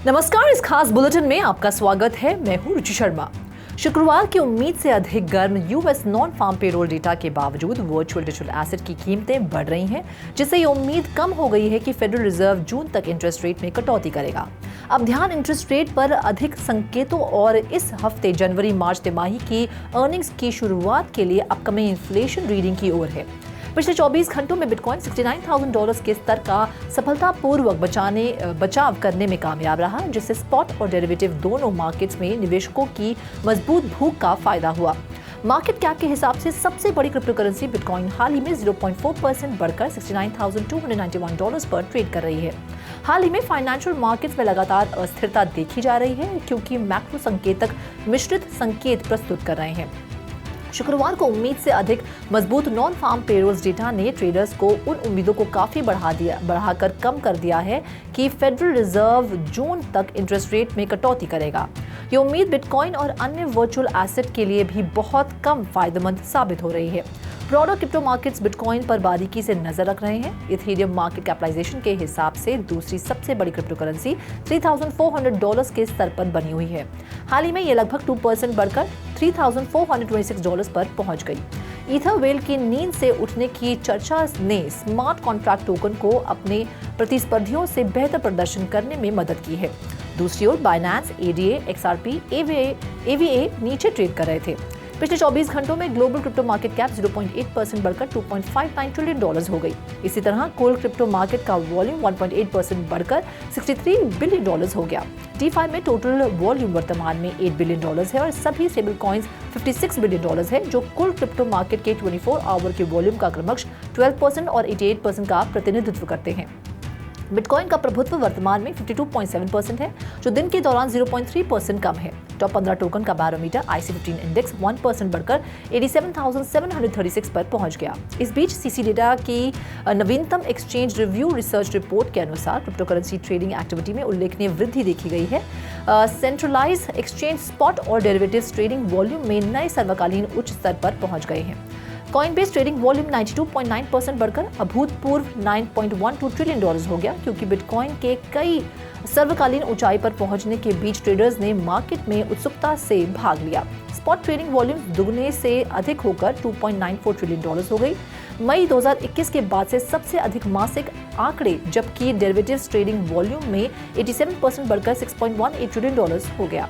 नमस्कार, इस खास बुलेटिन में आपका स्वागत है। मैं हूं रुचि शर्मा। शुक्रवार की उम्मीद से अधिक गर्म US non farm payroll data के बावजूद वर्चुअल डिजिटल एसेट की कीमतें बढ़ रही हैं, जिससे ये उम्मीद कम हो गई है कि फेडरल रिजर्व जून तक इंटरेस्ट रेट में कटौती करेगा। अब ध्यान इंटरेस्ट रेट पर अधिक संकेतों और इस हफ्ते जनवरी मार्च तिमाही की अर्निंग्स की शुरुआत के लिए अपकमिंग इन्फ्लेशन रीडिंग की ओर है। पिछले 24 घंटों में बिटकॉइन $69,000 के स्तर का सफलतापूर्वक बचाव करने में कामयाब रहा, जिससे स्पॉट और डेरिवेटिव दोनों मार्केट्स में निवेशकों की मजबूत भूख का फायदा हुआ। मार्केट कैप के हिसाब से सबसे बड़ी क्रिप्टो करेंसी बिटकॉइन हाल ही में 0.4% बढ़कर $69,291 पर ट्रेड कर रही है। हाल ही में फाइनेंशियल मार्केट्स में लगातार अस्थिरता देखी जा रही है, क्योंकि मैक्रो संकेतक मिश्रित संकेत प्रस्तुत कर रहे हैं। शुक्रवार को उम्मीद से अधिक मजबूत नॉन फार्म पेरोल्स डेटा ने ट्रेडर्स को उन उम्मीदों को काफी बढ़ाकर कम कर दिया है कि फेडरल रिजर्व जून तक इंटरेस्ट रेट में कटौती करेगा। ये उम्मीद बिटकॉइन और अन्य वर्चुअल एसेट के लिए भी बहुत कम फायदेमंद साबित हो रही है। ब्रॉडर क्रिप्टो मार्केट्स बिटकॉइन पर बारीकी से नजर रख रहे हैं। इथेरियम मार्केट कैपिटलाइजेशन के हिसाब से दूसरी सबसे बड़ी क्रिप्टो करेंसी $3,400 के स्तर पर बनी हुई है। हाल ही में ये लगभग 2% बढ़कर $3,426 पर पहुंच गई। ईथर वेल की नींद से उठने की चर्चा ने स्मार्ट कॉन्ट्रैक्ट टोकन को अपने प्रतिस्पर्धियों से बेहतर प्रदर्शन करने में मदद की है। दूसरी ओर बाइनेंस, एडीए, एक्सआरपी, एवीए नीचे ट्रेड कर रहे थे। पिछले 24 घंटों में ग्लोबल क्रिप्टो मार्केट कैप 0.8% बढ़कर $2.59 ट्रिलियन हो गई। इसी तरह कुल क्रिप्टो मार्केट का वॉल्यूम 1.8% बढ़कर $63 बिलियन हो गया। DeFi में टोटल वॉल्यूम वर्तमान में $8 बिलियन है और सभी स्टेबल कॉइन्स $56 बिलियन है, जो कुल क्रिप्टो मार्केट के 24 आवर के वॉल्यूम का क्रमशः 12% और 88% का प्रतिनिधित्व करते हैं। बिटकॉइन का प्रभुत्व वर्तमान में 52.7% है, जो दिन के दौरान 0.3% कम है। टॉप 15 टोकन का बैरोमीटर IC15 इंडेक्स 1% बढ़कर 87,736 पर पहुंच गया। इस बीच सीसी डेटा की नवीनतम एक्सचेंज रिव्यू रिसर्च रिपोर्ट के अनुसार क्रिप्टो करेंसी ट्रेडिंग एक्टिविटी में उल्लेखनीय वृद्धि देखी गई है। सेंट्रलाइज एक्सचेंज स्पॉट और डेरिवेटिव्स ट्रेडिंग वॉल्यूम में नए सर्वकालीन उच्च स्तर पर पहुंच गए हैं। कॉइनबेस ट्रेडिंग वॉल्यूम 92.9% बढ़कर अभूतपूर्व $9.12 ट्रिलियन हो गया, क्योंकि बिटकॉइन के कई सर्वकालीन ऊंचाई पर पहुंचने के बीच ट्रेडर्स ने मार्केट में उत्सुकता से भाग लिया। स्पॉट ट्रेडिंग वॉल्यूम दुगने से अधिक होकर $2.94 ट्रिलियन हो गई। मई 2021 के बाद से सबसे अधिक मासिक आंकड़े, जबकि डेरिवेटिव्स ट्रेडिंग वॉल्यूम में 87% बढ़कर $6.18 ट्रिलियन हो गया।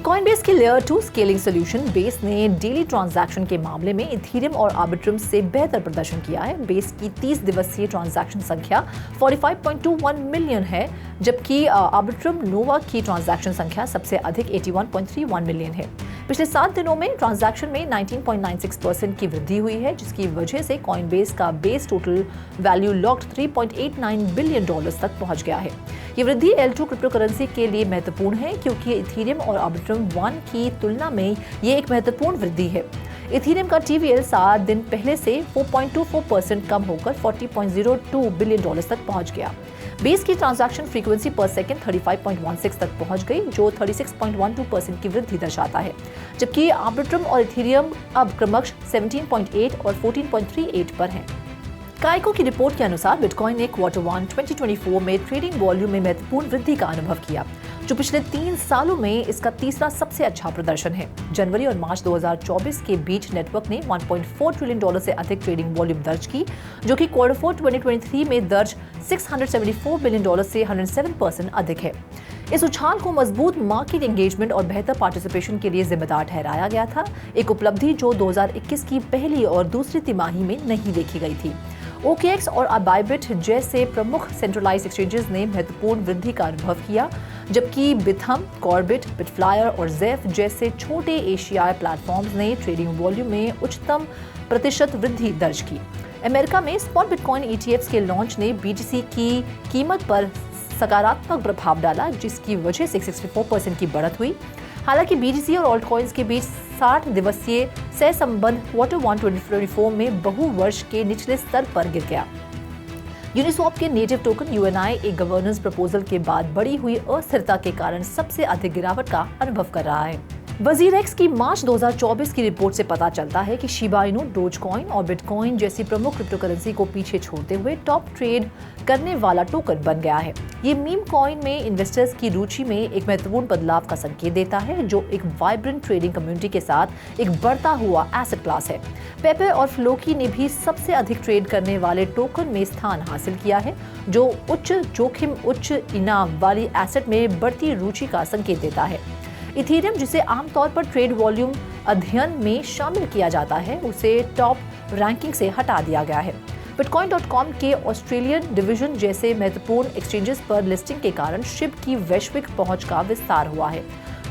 कॉइनबेस की लेयर 2 स्केलिंग सोल्यूशन बेस ने डेली ट्रांजैक्शन के मामले में इथेरियम और आर्बिट्रम से बेहतर प्रदर्शन किया है। बेस की 30 दिवसीय ट्रांजैक्शन संख्या 45.21 मिलियन है, जबकि आर्बिट्रम नोवा की ट्रांजैक्शन संख्या सबसे अधिक 81.31 मिलियन है। पिछले 7 दिनों में ट्रांजैक्शन में 19.96% की वृद्धि हुई है, जिसकी वजह से कॉइनबेस का base total value locked $3.89 billion तक पहुंच गया है। ये वृद्धि L2 क्रिप्टो करेंसी के लिए महत्वपूर्ण है, क्योंकि इथेरियम और आर्बिट्रम 1 की तुलना में ये एक महत्वपूर्ण वृद्धि है। इथेरियम का TVL 7 दिन पहले से 4.24% कम होकर $40.02 बिलियन तक पहुंच गया। बेस की ट्रांजैक्शन फ्रीक्वेंसी पर सेकंड 35.16 तक पहुंच गई, जो 36.12% की वृद्धि दर्शाता है, जबकि आर्बिट्रम और इथेरियम अब क्रमशः 17.8 और 14.38 पर हैं। काइको की रिपोर्ट के अनुसार बिटकॉइन ने Q1 2024 में ट्रेडिंग वॉल्यूम में महत्वपूर्ण वृद्धि का अनुभव किया, जो पिछले 3 सालों में इसका तीसरा सबसे अच्छा प्रदर्शन है। जनवरी और मार्च 2024 के बीच नेटवर्क ने $1.4 ट्रिलियन से अधिक ट्रेडिंग वॉल्यूम दर्ज की, जो कि Q4 2023 में दर्ज $674 बिलियन से 107% अधिक है। इस उछाल को मजबूत मार्केट एंगेजमेंट और बेहतर पार्टिसिपेशन के लिए जिम्मेदार ठहराया गया था, एक उपलब्धि जो 2021 की पहली और दूसरी तिमाही में नहीं देखी गई थी। OKX और बाइबिट जैसे प्रमुख सेंट्रलाइज्ड एक्सचेंजेस ने महत्वपूर्ण वृद्धि का अनुभव किया, जबकि बिथम, कॉर्बिट, बिटफ्लायर और जेफ जैसे छोटे एशियाई प्लेटफॉर्म्स ने ट्रेडिंग वॉल्यूम में उच्चतम प्रतिशत वृद्धि दर्ज की। अमेरिका में स्पॉट बिटकॉइन ETFs के लॉन्च ने BTC की कीमत पर सकारात्मक प्रभाव डाला, जिसकी वजह से 64% की बढ़त हुई। हालांकि BTC और ऑल्ट कॉइन्स के बीच 60 दिवसीय सहसंबंध Q1 2024 में बहुवर्ष के निचले स्तर पर गिर गया। यूनिस्वैप के नेटिव टोकन UNI एक गवर्नेंस प्रपोजल के बाद बढ़ी हुई अस्थिरता के कारण सबसे अधिक गिरावट का अनुभव कर रहा है। वजीरेक्स की मार्च 2024 की रिपोर्ट से पता चलता है कि शिबा इनू, डोजकॉइन और बिटकॉइन जैसी प्रमुख क्रिप्टो करेंसी को पीछे छोड़ते हुए टॉप ट्रेड करने वाला टोकन बन गया है। ये मीम कॉइन में इन्वेस्टर्स की रुचि में एक महत्वपूर्ण बदलाव का संकेत देता है, जो एक वाइब्रेंट ट्रेडिंग कम्युनिटी के साथ एक बढ़ता हुआ एसेट क्लास है। पेपे और फ्लोकी ने भी सबसे अधिक ट्रेड करने वाले टोकन में स्थान हासिल किया है, जो उच्च जोखिम उच्च इनाम वाली एसेट में बढ़ती रुचि का संकेत देता है। इथेरियम, जिसे आमतौर पर ट्रेड वॉल्यूम अध्ययन में शामिल किया जाता है, उसे टॉप रैंकिंग से हटा दिया गया है। Bitcoin.com के ऑस्ट्रेलियन डिवीजन जैसे महत्वपूर्ण एक्सचेंजेस पर लिस्टिंग के कारण शिप की वैश्विक पहुंच का विस्तार हुआ है।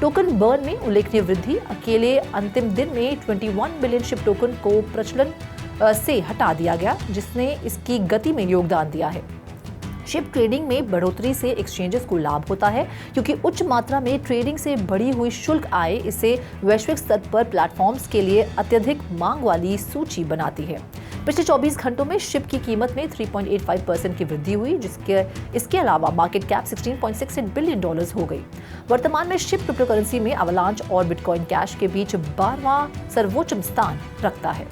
टोकन बर्न में उल्लेखनीय वृद्धि, अकेले अंतिम दिन में 21 बिलियन शिप टोकन को प्रचलन से हटा दिया गया, जिसने इसकी गति में योगदान दिया है। शिप ट्रेडिंग में बढ़ोतरी से एक्सचेंजेस को लाभ होता है, क्योंकि उच्च मात्रा में ट्रेडिंग से बढ़ी हुई शुल्क आय इसे वैश्विक स्तर पर प्लेटफॉर्म्स के लिए अत्यधिक मांग वाली सूची बनाती है। पिछले 24 घंटों में शिप की कीमत में 3.85% की वृद्धि हुई, इसके अलावा मार्केट कैप $16.68 बिलियन हो गई। वर्तमान में शिप क्रिप्टो करेंसी में अवलांच और बिटकॉइन कैश के बीच 12वां सर्वोच्च स्थान रखता है।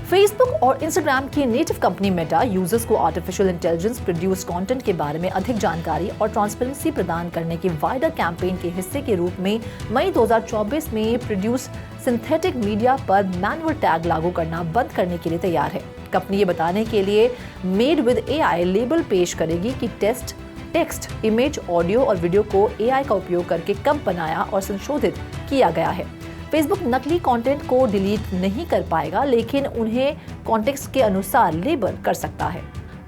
फेसबुक और इंस्टाग्राम की नेटिव कंपनी मेटा यूजर्स को आर्टिफिशियल इंटेलिजेंस प्रोड्यूस्ड कंटेंट के बारे में अधिक जानकारी और ट्रांसपेरेंसी प्रदान करने के वाइडर कैंपेन के हिस्से के रूप में मई 2024 में प्रोड्यूस सिंथेटिक मीडिया पर मैनुअल टैग लागू करना बंद करने के लिए तैयार है। कंपनी ये बताने के लिए मेड विद एआई लेबल पेश करेगी कि टेक्स्ट, इमेज, ऑडियो और वीडियो को एआई का उपयोग करके कम बनाया और संशोधित किया गया है। फेसबुक नकली कंटेंट को डिलीट नहीं कर पाएगा, लेकिन उन्हें कॉन्टेक्स्ट के अनुसार लेबल कर सकता है।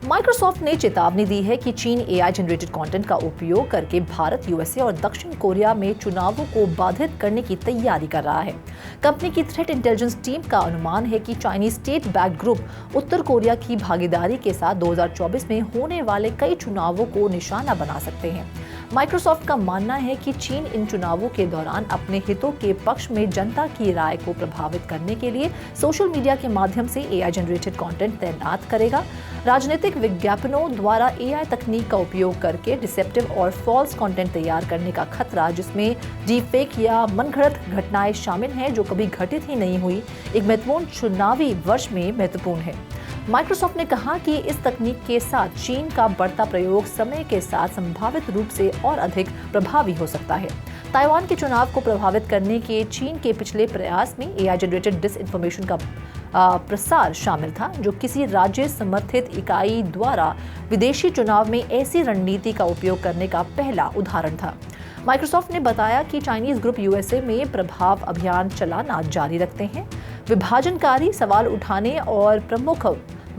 माइक्रोसॉफ्ट ने चेतावनी दी है कि चीन एआई जनरेटेड कंटेंट का उपयोग करके भारत, यूएसए और दक्षिण कोरिया में चुनावों को बाधित करने की तैयारी कर रहा है। कंपनी की थ्रेट इंटेलिजेंस टीम का अनुमान है कि चाइनीज स्टेट बैक्ड ग्रुप उत्तर कोरिया की भागीदारी के साथ 2024 में होने वाले कई चुनावों को निशाना बना सकते हैं। माइक्रोसॉफ्ट का मानना है कि चीन इन चुनावों के दौरान अपने हितों के पक्ष में जनता की राय को प्रभावित करने के लिए सोशल मीडिया के माध्यम से एआई जनरेटेड कंटेंट तैनात करेगा। राजनीतिक विज्ञापनों द्वारा एआई तकनीक का उपयोग करके डिसेप्टिव और फॉल्स कंटेंट तैयार करने का खतरा, जिसमें डीपफेक या मनगढ़ंत घटनाएं शामिल हैं जो कभी घटित ही नहीं हुई, एक महत्वपूर्ण चुनावी वर्ष में महत्वपूर्ण है। माइक्रोसॉफ्ट ने कहा कि इस तकनीक के साथ चीन का बढ़ता प्रयोग समय के साथ संभावित रूप से और अधिक प्रभावी हो सकता है। ताइवान के चुनाव को प्रभावित करने के चीन के पिछले प्रयास में एआई जनरेटेड डिसइंफॉर्मेशन का प्रसार शामिल था, जो किसी राज्य समर्थित इकाई द्वारा विदेशी चुनाव में ऐसी रणनीति का उपयोग करने का पहला उदाहरण था। माइक्रोसॉफ्ट ने बताया कि चाइनीज ग्रुप यूएसए में प्रभाव अभियान चलाना जारी रखते हैं, विभाजनकारी सवाल उठाने और प्रमुख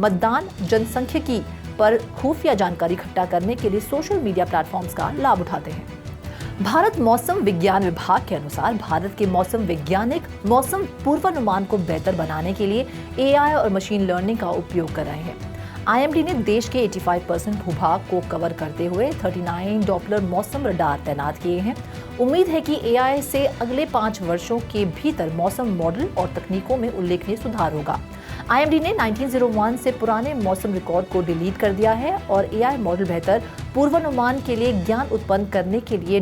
मतदान जनसांख्यिकी पर खुफिया जानकारी इकट्ठा करने के लिए सोशल मीडिया प्लेटफॉर्म्स का लाभ उठाते हैं। भारत मौसम विज्ञान विभाग के अनुसार भारत के मौसम वैज्ञानिक मौसम पूर्वानुमान को बेहतर बनाने के लिए एआई और मशीन लर्निंग का उपयोग कर रहे हैं। आईएमडी ने देश के 85% भूभाग को कवर करते हुए 39 डॉपलर मौसम रडार तैनात किए हैं। उम्मीद है कि एआई से अगले 5 वर्षों के भीतर मौसम मॉडल और तकनीकों में उल्लेखनीय सुधार होगा। आईएमडी ने 1901 से पुराने मौसम रिकॉर्ड को डिलीट कर दिया है और एआई मॉडल बेहतर पूर्वानुमान के लिए ज्ञान उत्पन्न करने के लिए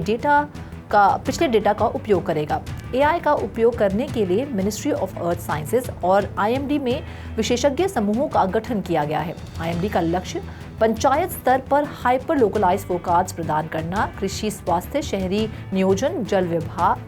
पिछले डेटा का उपयोग करेगा। एआई का उपयोग करने के लिए मिनिस्ट्री ऑफ अर्थ साइंसेज और आईएमडी में विशेषज्ञ समूहों का गठन किया गया है। आईएमडी का लक्ष्य पंचायत स्तर पर हाइपर लोकलाइज फोरकास्ट प्रदान करना, कृषि, स्वास्थ्य, शहरी नियोजन, जल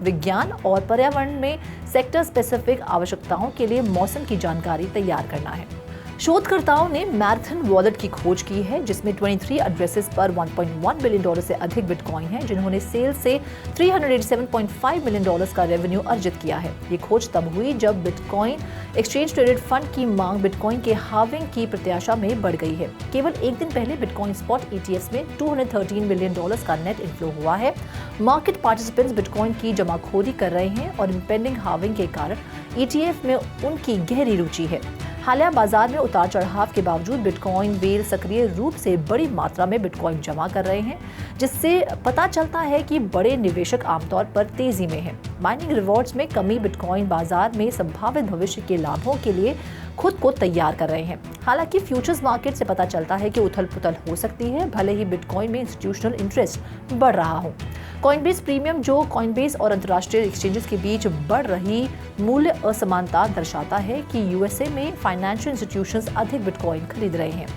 विज्ञान और पर्यावरण में सेक्टर स्पेसिफिक आवश्यकताओं के लिए मौसम की जानकारी तैयार करना है। शोधकर्ताओं ने मैराथन वॉलेट की खोज की है, जिसमें 23 एड्रेसेस पर $1.1 बिलियन से अधिक बिटकॉइन है, जिन्होंने सेल से $387.5 मिलियन का रेवेन्यू अर्जित किया है। ये खोज तब हुई जब बिटकॉइन एक्सचेंज ट्रेडेड फंड की मांग बिटकॉइन के हार्विंग की प्रत्याशा में बढ़ गई है। केवल एक दिन पहले बिटकॉइन स्पॉट ETFs में $213 मिलियन का नेट इनफ्लो हुआ है। मार्केट पार्टिसिपेंट्स बिटकॉइन की जमाखोरी कर रहे हैं और इम्पेंडिंग हार्विंग के कारण ETF में उनकी गहरी रुचि है। हालिया बाजार में उतार चढ़ाव के बावजूद बिटकॉइन वेल सक्रिय रूप से बड़ी मात्रा में बिटकॉइन जमा कर रहे हैं, जिससे पता चलता है कि बड़े निवेशक आमतौर पर तेजी में हैं। माइनिंग रिवॉर्ड्स में कमी बिटकॉइन बाजार में संभावित भविष्य के लाभों के लिए खुद को तैयार कर रहे हैं। हालांकि फ्यूचर्स मार्केट से पता चलता है कि उथल-पुथल हो सकती है, भले ही बिटकॉइन में इंस्टीट्यूशनल इंटरेस्ट बढ़ रहा हो। कॉइनबेस प्रीमियम, जो कॉइनबेस और अंतर्राष्ट्रीय एक्सचेंजेस के बीच बढ़ रही मूल्य असमानता दर्शाता है कि यूएसए में फाइनेंशियल इंस्टीट्यूशंस अधिक बिटकॉइन खरीद रहे हैं।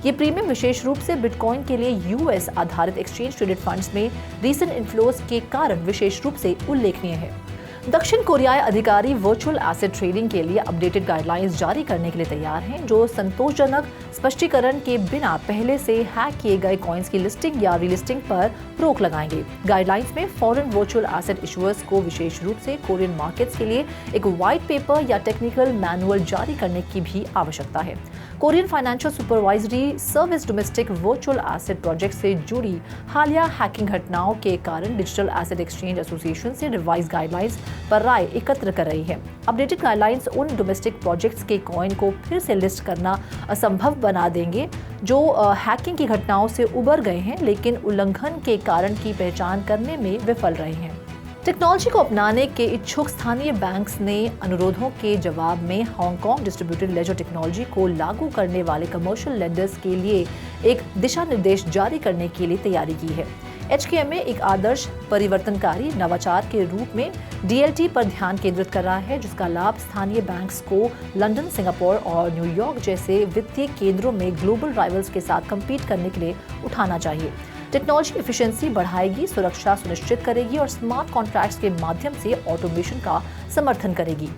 ये प्रीमियम विशेष रूप से बिटकॉइन के लिए यूएस आधारित एक्सचेंज ट्रेडेड फंड्स में रीसेंट इन्फ्लोज के कारण विशेष रूप से उल्लेखनीय है। दक्षिण कोरियाई अधिकारी वर्चुअल एसेट ट्रेडिंग के लिए अपडेटेड गाइडलाइंस जारी करने के लिए तैयार हैं, जो संतोषजनक स्पष्टीकरण के बिना पहले से हैक किए गए कॉइन्स की लिस्टिंग या रीलिस्टिंग पर रोक लगाएंगे। गाइडलाइंस में फॉरेन वर्चुअल एसेट इशुअर्स को विशेष रूप से कोरियन मार्केट्स के लिए एक व्हाइट पेपर या टेक्निकल मैनुअल जारी करने की भी आवश्यकता है। Korean financial supervisory service domestic virtual asset project से जुड़ी हालिया हैकिंग घटनाओं के कारण डिजिटल एसेट एक्सचेंज एसोसिएशन से रिवाइज गाइडलाइंस पर राय एकत्र कर रही है। अपडेटेड गाइडलाइंस उन डोमेस्टिक प्रोजेक्ट्स के कॉइन को फिर से लिस्ट करना असंभव बना देंगे जो हैकिंग की घटनाओं से उबर गए हैं लेकिन उल्लंघन के कारण की पहचान करने में विफल रहे हैं। टेक्नोलॉजी को अपनाने के इच्छुक स्थानीय बैंक्स ने अनुरोधों के जवाब में हांगकांग डिस्ट्रीब्यूटेड लेजर टेक्नोलॉजी को लागू करने वाले कमर्शियल लेंडर्स के लिए एक दिशा निर्देश जारी करने के लिए तैयारी की है। HKMA एक आदर्श परिवर्तनकारी नवाचार के रूप में DLT पर ध्यान केंद्रित कर रहा है, जिसका लाभ स्थानीय बैंक्स को लंदन, सिंगापुर और न्यूयॉर्क जैसे वित्तीय केंद्रों में ग्लोबल राइवल्स के साथ कम्पीट करने के लिए उठाना चाहिए। टेक्नोलॉजी एफिशिएंसी बढ़ाएगी, सुरक्षा सुनिश्चित करेगी और स्मार्ट कॉन्ट्रैक्ट्स के माध्यम से ऑटोमेशन का समर्थन करेगी।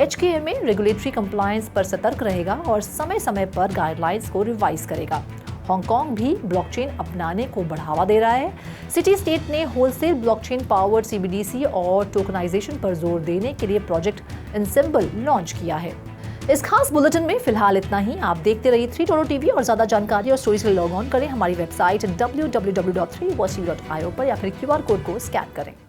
HKMA रेगुलेटरी कंप्लायंस पर सतर्क रहेगा और समय समय पर गाइडलाइंस को रिवाइज करेगा। हांगकांग भी ब्लॉकचेन अपनाने को बढ़ावा दे रहा है। सिटी स्टेट ने होलसेल ब्लॉकचेन पावर्ड CBDC और टोकनाइजेशन पर जोर देने के लिए प्रोजेक्ट एनसेम्बल लॉन्च किया है। इस खास बुलेटिन में फिलहाल इतना ही। आप देखते रहिए 3Toro TV और ज्यादा जानकारी और स्टोरीज के लिए लॉग ऑन करें हमारी वेबसाइट www.3watchtv.io पर या फिर QR कोड को स्कैन करें।